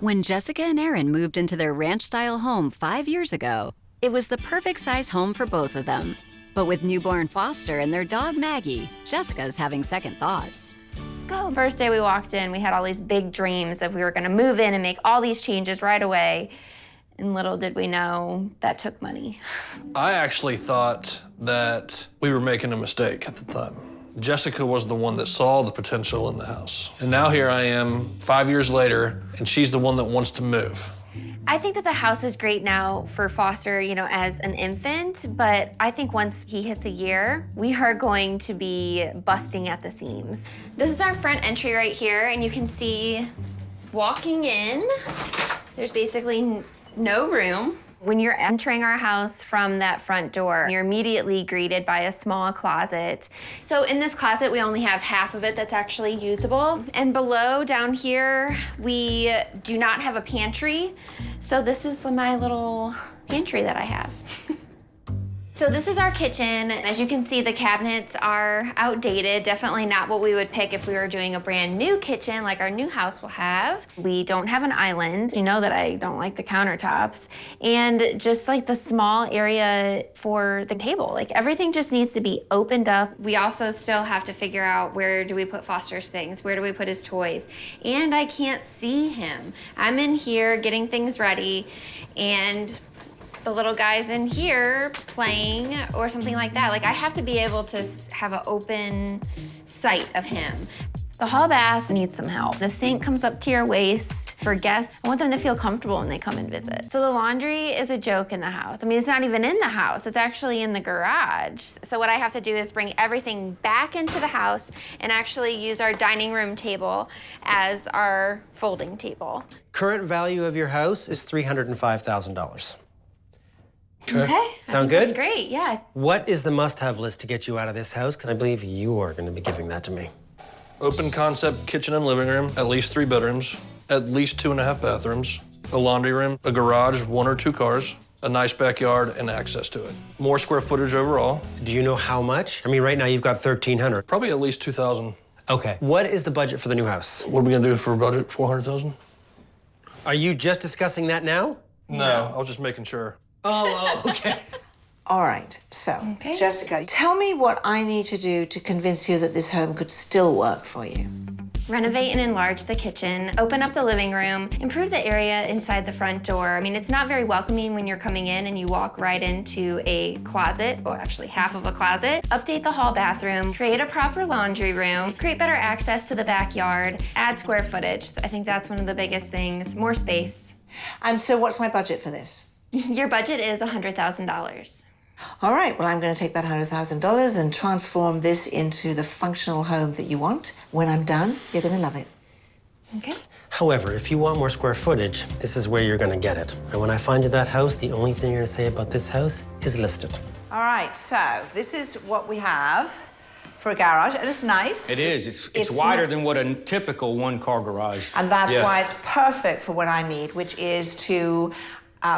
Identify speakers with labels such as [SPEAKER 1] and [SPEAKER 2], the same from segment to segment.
[SPEAKER 1] When Jessica and Aaron moved into their ranch-style home 5 years ago, it was the perfect size home for both of them. But with newborn Foster and their dog Maggie, Jessica's having second thoughts.
[SPEAKER 2] First day we walked in, we had all these big dreams of we were gonna move in and make all these changes right away. And little did we know that took money.
[SPEAKER 3] I actually thought that we were making a mistake at the time. Jessica was the one that saw the potential in the house. And now here I am 5 years later, and she's the one that wants to move.
[SPEAKER 2] I think that the house is great now for Foster, as an infant, but I think once he hits a year, we are going to be busting at the seams. This is our front entry right here, and you can see walking in, there's basically no room. When you're entering our house from that front door, you're immediately greeted by a small closet. So in this closet, we only have half of it that's actually usable. And below, down here, we do not have a pantry. So this is my little pantry that I have. So this is our kitchen. As you can see, the cabinets are outdated. Definitely not what we would pick if we were doing a brand new kitchen like our new house will have. We don't have an island. You know that I don't like the countertops. And just like the small area for the table. Like everything just needs to be opened up. We also still have to figure out where do we put Foster's things? Where do we put his toys? And I can't see him. I'm in here getting things ready and the little guy's in here playing or something like that. Like I have to be able to have an open sight of him. The hall bath needs some help. The sink comes up to your waist. For guests, I want them to feel comfortable when they come and visit. So the laundry is a joke in the house. I mean, it's not even in the house. It's actually in the garage. So what I have to do is bring everything back into the house and actually use our dining room table as our folding table.
[SPEAKER 4] Current value of your house is $305,000.
[SPEAKER 2] Okay.
[SPEAKER 4] Sound good?
[SPEAKER 2] That's great, yeah.
[SPEAKER 4] What is the must-have list to get you out of this house? Because I believe you are going to be giving that to me.
[SPEAKER 3] Open concept kitchen and living room, at least 3 bedrooms, at least 2.5 bathrooms, a laundry room, a garage, 1 or 2 cars, a nice backyard, and access to it. More square footage overall.
[SPEAKER 4] Do you know how much? I mean, right now you've got 1,300.
[SPEAKER 3] Probably at least 2,000.
[SPEAKER 4] Okay. What is the budget for the new house?
[SPEAKER 3] What are we gonna do for a budget? 400,000?
[SPEAKER 4] Are you just discussing that now?
[SPEAKER 3] No, I was just making sure.
[SPEAKER 4] Oh, okay.
[SPEAKER 5] All right, so, Jessica, tell me what I need to do to convince you that this home could still work for you.
[SPEAKER 2] Renovate and enlarge the kitchen, open up the living room, improve the area inside the front door. I mean, it's not very welcoming when you're coming in and you walk right into a closet, or actually half of a closet. Update the hall bathroom, create a proper laundry room, create better access to the backyard, add square footage. I think that's one of the biggest things, more space.
[SPEAKER 5] And so what's my budget for this?
[SPEAKER 2] Your budget is $100,000.
[SPEAKER 5] All right, well, I'm going to take that $100,000 and transform this into the functional home that you want. When I'm done, you're going to love it.
[SPEAKER 2] Okay.
[SPEAKER 4] However, if you want more square footage, this is where you're going to get it. And when I find you that house, the only thing you're going to say about this house is list it.
[SPEAKER 6] All right, so this is what we have for a garage, and it's nice.
[SPEAKER 7] It is. It's wider than what a typical one-car garage.
[SPEAKER 6] And that's why it's perfect for what I need, which is to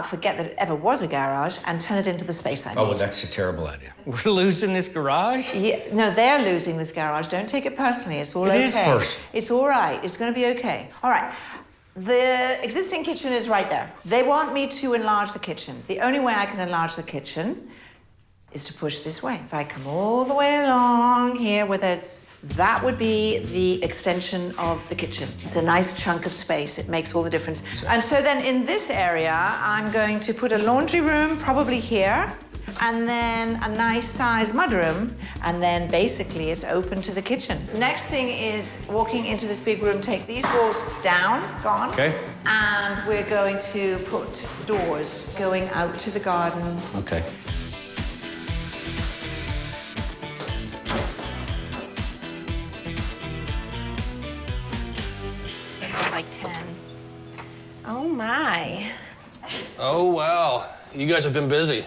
[SPEAKER 6] forget that it ever was a garage and turn it into the space I need.
[SPEAKER 7] Oh, well, that's a terrible idea. We're losing this garage?
[SPEAKER 6] Yeah, no, they're losing this garage. Don't take it personally. It's all okay.
[SPEAKER 7] It is personal.
[SPEAKER 6] It's all right. It's going to be okay. All right. The existing kitchen is right there. They want me to enlarge the kitchen. The only way I can enlarge the kitchen is to push this way. If I come all the way along here that would be the extension of the kitchen. It's a nice chunk of space. It makes all the difference. And so then in this area, I'm going to put a laundry room probably here, and then a nice size mudroom, and then basically it's open to the kitchen. Next thing is walking into this big room, take these walls down, gone.
[SPEAKER 7] Okay.
[SPEAKER 6] And we're going to put doors going out to the garden.
[SPEAKER 7] Okay.
[SPEAKER 2] Like 10. Oh my.
[SPEAKER 3] Oh, wow. You guys have been busy.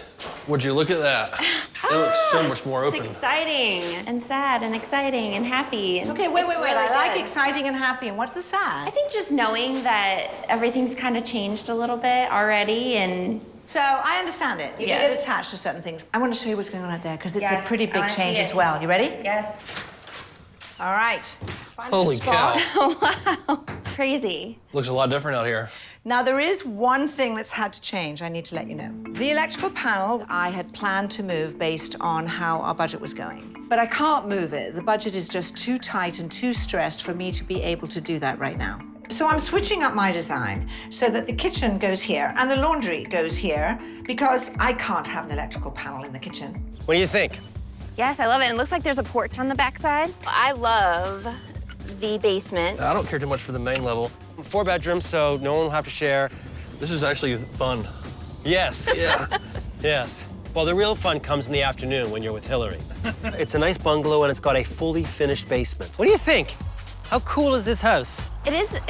[SPEAKER 3] Would you look at that? It looks so much more open.
[SPEAKER 2] It's exciting and sad and exciting and happy.
[SPEAKER 6] Okay, wait.
[SPEAKER 2] Really
[SPEAKER 6] I like
[SPEAKER 2] good.
[SPEAKER 6] exciting and happy. And what's the sad?
[SPEAKER 2] I think just knowing that everything's kind of changed a little bit already and...
[SPEAKER 6] So I understand it. You do
[SPEAKER 2] Yes.
[SPEAKER 6] get attached to certain things. I want to show you what's going on out there because it's
[SPEAKER 2] Yes,
[SPEAKER 6] a pretty
[SPEAKER 2] I
[SPEAKER 6] big
[SPEAKER 2] wanna
[SPEAKER 6] change
[SPEAKER 2] see
[SPEAKER 6] as
[SPEAKER 2] it.
[SPEAKER 6] well. You ready?
[SPEAKER 2] Yes.
[SPEAKER 6] All right.
[SPEAKER 3] Holy cow.
[SPEAKER 2] Oh, wow. Crazy.
[SPEAKER 3] Looks a lot different out here.
[SPEAKER 6] Now, there is one thing that's had to change, I need to let you know. The electrical panel, I had planned to move based on how our budget was going. But I can't move it. The budget is just too tight and too stressed for me to be able to do that right now. So I'm switching up my design so that the kitchen goes here and the laundry goes here because I can't have an electrical panel in the kitchen.
[SPEAKER 4] What do you think?
[SPEAKER 2] Yes, I love it. It looks like there's a porch on the backside. I love the basement.
[SPEAKER 3] I don't care too much for the main level.
[SPEAKER 4] 4 bedrooms, so no one will have to share.
[SPEAKER 3] This is actually fun.
[SPEAKER 4] Yes.
[SPEAKER 3] Yeah.
[SPEAKER 4] Yes. Well, the real fun comes in the afternoon when you're with Hillary. It's a nice bungalow and it's got a fully finished basement. What do you think? How cool is this house?
[SPEAKER 2] It is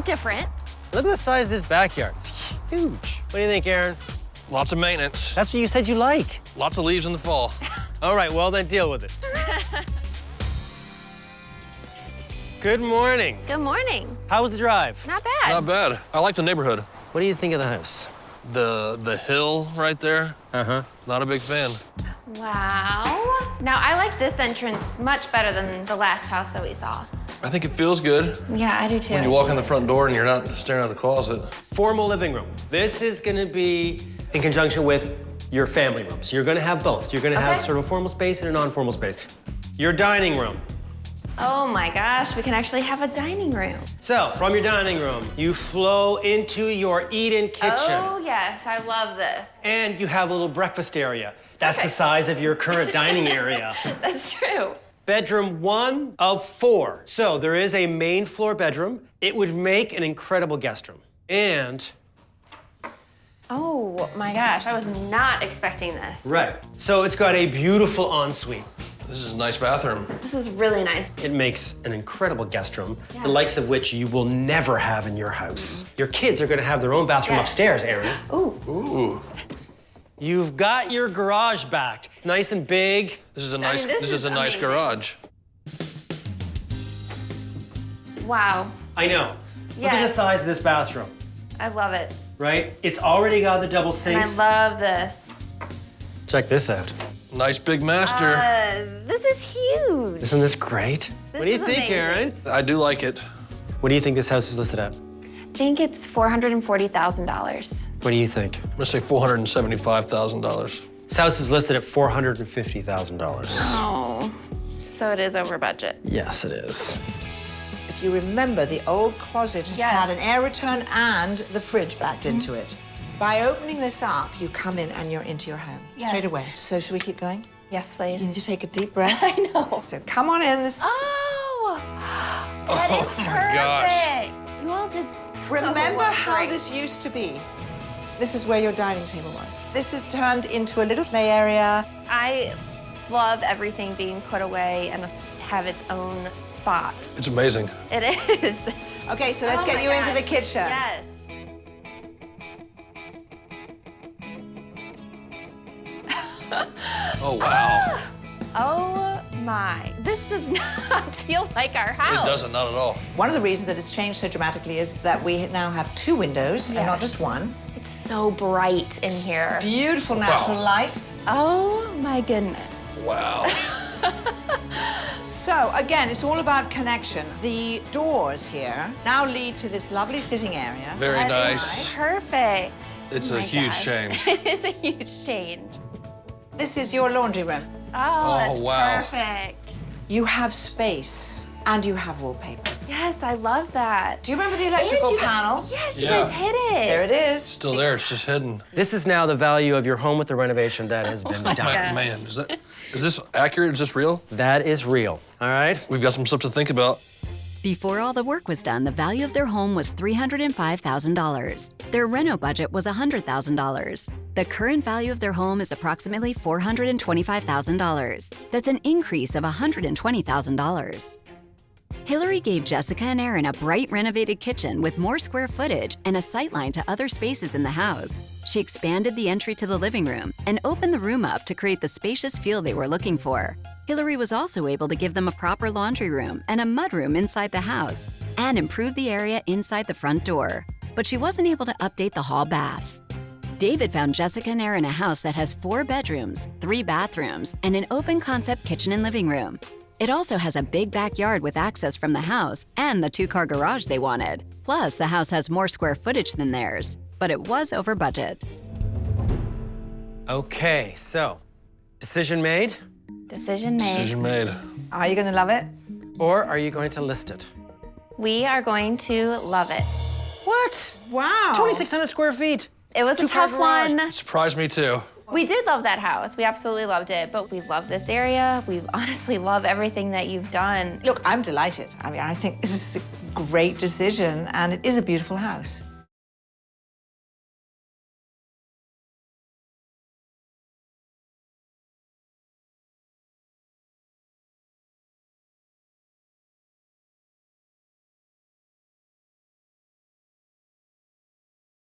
[SPEAKER 2] different.
[SPEAKER 4] Look at the size of this backyard. It's huge. What do you think, Aaron?
[SPEAKER 3] Lots of maintenance.
[SPEAKER 4] That's what you said you like.
[SPEAKER 3] Lots of leaves in the fall.
[SPEAKER 4] All right, well, then deal with it. Good morning.
[SPEAKER 2] Good morning.
[SPEAKER 4] How was the drive?
[SPEAKER 2] Not bad.
[SPEAKER 3] Not bad. I like the neighborhood.
[SPEAKER 4] What do you think of the house?
[SPEAKER 3] The hill right there.
[SPEAKER 4] Uh-huh.
[SPEAKER 3] Not a big fan.
[SPEAKER 2] Wow. Now, I like this entrance much better than the last house that we saw.
[SPEAKER 3] I think it feels good
[SPEAKER 2] Yeah, I do too.
[SPEAKER 3] when you walk in the front door and you're not staring at the closet.
[SPEAKER 4] Formal living room. This is gonna be in conjunction with your family room. So you're gonna have both. You're gonna have
[SPEAKER 2] Okay.
[SPEAKER 4] sort of a formal space and a non-formal space. Your dining room.
[SPEAKER 2] Oh my gosh, we can actually have a dining room.
[SPEAKER 4] So from your dining room, you flow into your eat-in kitchen.
[SPEAKER 2] Oh yes, I love this.
[SPEAKER 4] And you have a little breakfast area. That's the
[SPEAKER 2] Perfect.
[SPEAKER 4] size of your current dining area.
[SPEAKER 2] That's true.
[SPEAKER 4] Bedroom 1 of 4. So there is a main floor bedroom. It would make an incredible guest room. And
[SPEAKER 2] Oh my gosh, I was not expecting this.
[SPEAKER 4] right. So it's got a beautiful ensuite.
[SPEAKER 3] This is a nice bathroom.
[SPEAKER 2] This is really nice.
[SPEAKER 4] It makes an incredible guest room,
[SPEAKER 2] Yes.
[SPEAKER 4] the likes of which you will never have in your house. Your kids are gonna have their own bathroom
[SPEAKER 2] Yes.
[SPEAKER 4] upstairs, Aaron.
[SPEAKER 2] Ooh.
[SPEAKER 3] Ooh.
[SPEAKER 4] You've got your garage back, nice and big.
[SPEAKER 3] This is a nice.
[SPEAKER 2] this
[SPEAKER 3] This
[SPEAKER 2] is
[SPEAKER 3] is a nice
[SPEAKER 2] amazing.
[SPEAKER 3] garage.
[SPEAKER 2] Wow.
[SPEAKER 4] I know. Look at the
[SPEAKER 2] Yes.
[SPEAKER 4] size of this bathroom,
[SPEAKER 2] I love it.
[SPEAKER 4] right? It's already got the double
[SPEAKER 2] And I
[SPEAKER 4] sinks.
[SPEAKER 2] love this.
[SPEAKER 4] Check this out.
[SPEAKER 3] Nice big master.
[SPEAKER 2] This is huge.
[SPEAKER 4] Isn't this great? What do you
[SPEAKER 2] is
[SPEAKER 4] think,
[SPEAKER 2] amazing.
[SPEAKER 4] Aaron?
[SPEAKER 3] I do like it.
[SPEAKER 4] What do you think this house is listed at?
[SPEAKER 2] I think it's $440,000.
[SPEAKER 4] What do you think?
[SPEAKER 3] I'm gonna say $475,000.
[SPEAKER 4] This house is listed at $450,000.
[SPEAKER 2] Oh. So it is over budget.
[SPEAKER 4] Yes, it is.
[SPEAKER 6] If you remember, the old closet has
[SPEAKER 2] Yes.
[SPEAKER 6] had an air return and the fridge backed into it. By opening this up, you come in and you're into your home straight
[SPEAKER 2] Yes.
[SPEAKER 6] away. So should we keep going?
[SPEAKER 2] Yes,
[SPEAKER 6] You need to
[SPEAKER 2] please.
[SPEAKER 6] take a deep breath.
[SPEAKER 2] I know.
[SPEAKER 6] So come on in. This...
[SPEAKER 2] Oh, that is
[SPEAKER 3] Oh my gosh.
[SPEAKER 2] perfect. You all did so
[SPEAKER 6] Remember how
[SPEAKER 2] great.
[SPEAKER 6] this used to be? This is where your dining table was. This is turned into a little play area.
[SPEAKER 2] I love everything being put away and have its own spot.
[SPEAKER 3] It's amazing.
[SPEAKER 2] It is.
[SPEAKER 6] Okay, so let's
[SPEAKER 2] Oh
[SPEAKER 6] get
[SPEAKER 2] my
[SPEAKER 6] you into the
[SPEAKER 2] gosh.
[SPEAKER 6] kitchen.
[SPEAKER 2] Yes.
[SPEAKER 3] Oh wow.
[SPEAKER 2] Oh my. This does not feel like our house.
[SPEAKER 3] It doesn't, not at all.
[SPEAKER 6] One of the reasons that it's changed so dramatically is that we now have 2 windows and not
[SPEAKER 2] Yes.
[SPEAKER 6] just one.
[SPEAKER 2] It's so bright in here.
[SPEAKER 6] Beautiful natural light.
[SPEAKER 2] Oh my goodness.
[SPEAKER 3] Wow.
[SPEAKER 6] So again, it's all about connection. The doors here now lead to this lovely sitting area.
[SPEAKER 3] Very
[SPEAKER 2] That is
[SPEAKER 3] nice.
[SPEAKER 2] Perfect.
[SPEAKER 3] It's
[SPEAKER 2] Oh
[SPEAKER 3] a
[SPEAKER 2] my
[SPEAKER 3] huge
[SPEAKER 2] gosh.
[SPEAKER 3] change.
[SPEAKER 2] It is a huge change.
[SPEAKER 6] This is your laundry room.
[SPEAKER 2] Oh, that's
[SPEAKER 3] wow.
[SPEAKER 2] perfect.
[SPEAKER 6] You have space and you have wallpaper.
[SPEAKER 2] Yes, I love that.
[SPEAKER 6] Do you remember the electrical
[SPEAKER 2] And you-
[SPEAKER 6] panel?
[SPEAKER 2] Yes, you
[SPEAKER 3] Yeah.
[SPEAKER 2] guys hit it.
[SPEAKER 6] There it is.
[SPEAKER 3] Still there, it's just hidden.
[SPEAKER 4] This is now the value of your home with the renovation that has been done.
[SPEAKER 3] Man, is this accurate? Is this real?
[SPEAKER 4] That is real, all right?
[SPEAKER 3] We've got some stuff to think about.
[SPEAKER 1] Before all the work was done, the value of their home was $305,000. Their reno budget was $100,000. The current value of their home is approximately $425,000. That's an increase of $120,000. Hillary gave Jessica and Aaron a bright renovated kitchen with more square footage and a sightline to other spaces in the house. She expanded the entry to the living room and opened the room up to create the spacious feel they were looking for. Hillary was also able to give them a proper laundry room and a mudroom inside the house and improve the area inside the front door. But she wasn't able to update the hall bath. David found Jessica and Aaron a house that has 4 bedrooms, 3 bathrooms, and an open concept kitchen and living room. It also has a big backyard with access from the house and the 2-car garage they wanted. Plus, the house has more square footage than theirs, but it was over budget.
[SPEAKER 4] Okay, so decision made,
[SPEAKER 2] Decision made.
[SPEAKER 3] Decision made.
[SPEAKER 6] Are you going to love it?
[SPEAKER 4] or are you going to list it?
[SPEAKER 2] We are going to love it.
[SPEAKER 4] What?
[SPEAKER 6] Wow.
[SPEAKER 4] 2,600 square feet.
[SPEAKER 2] It was a
[SPEAKER 4] Two-car
[SPEAKER 2] tough
[SPEAKER 4] garage.
[SPEAKER 2] one.
[SPEAKER 3] Surprised me too.
[SPEAKER 2] We did love that house. We absolutely loved it, but we love this area. We honestly love everything that you've done.
[SPEAKER 6] Look, I'm delighted. I mean, I think this is a great decision, and it is a beautiful house.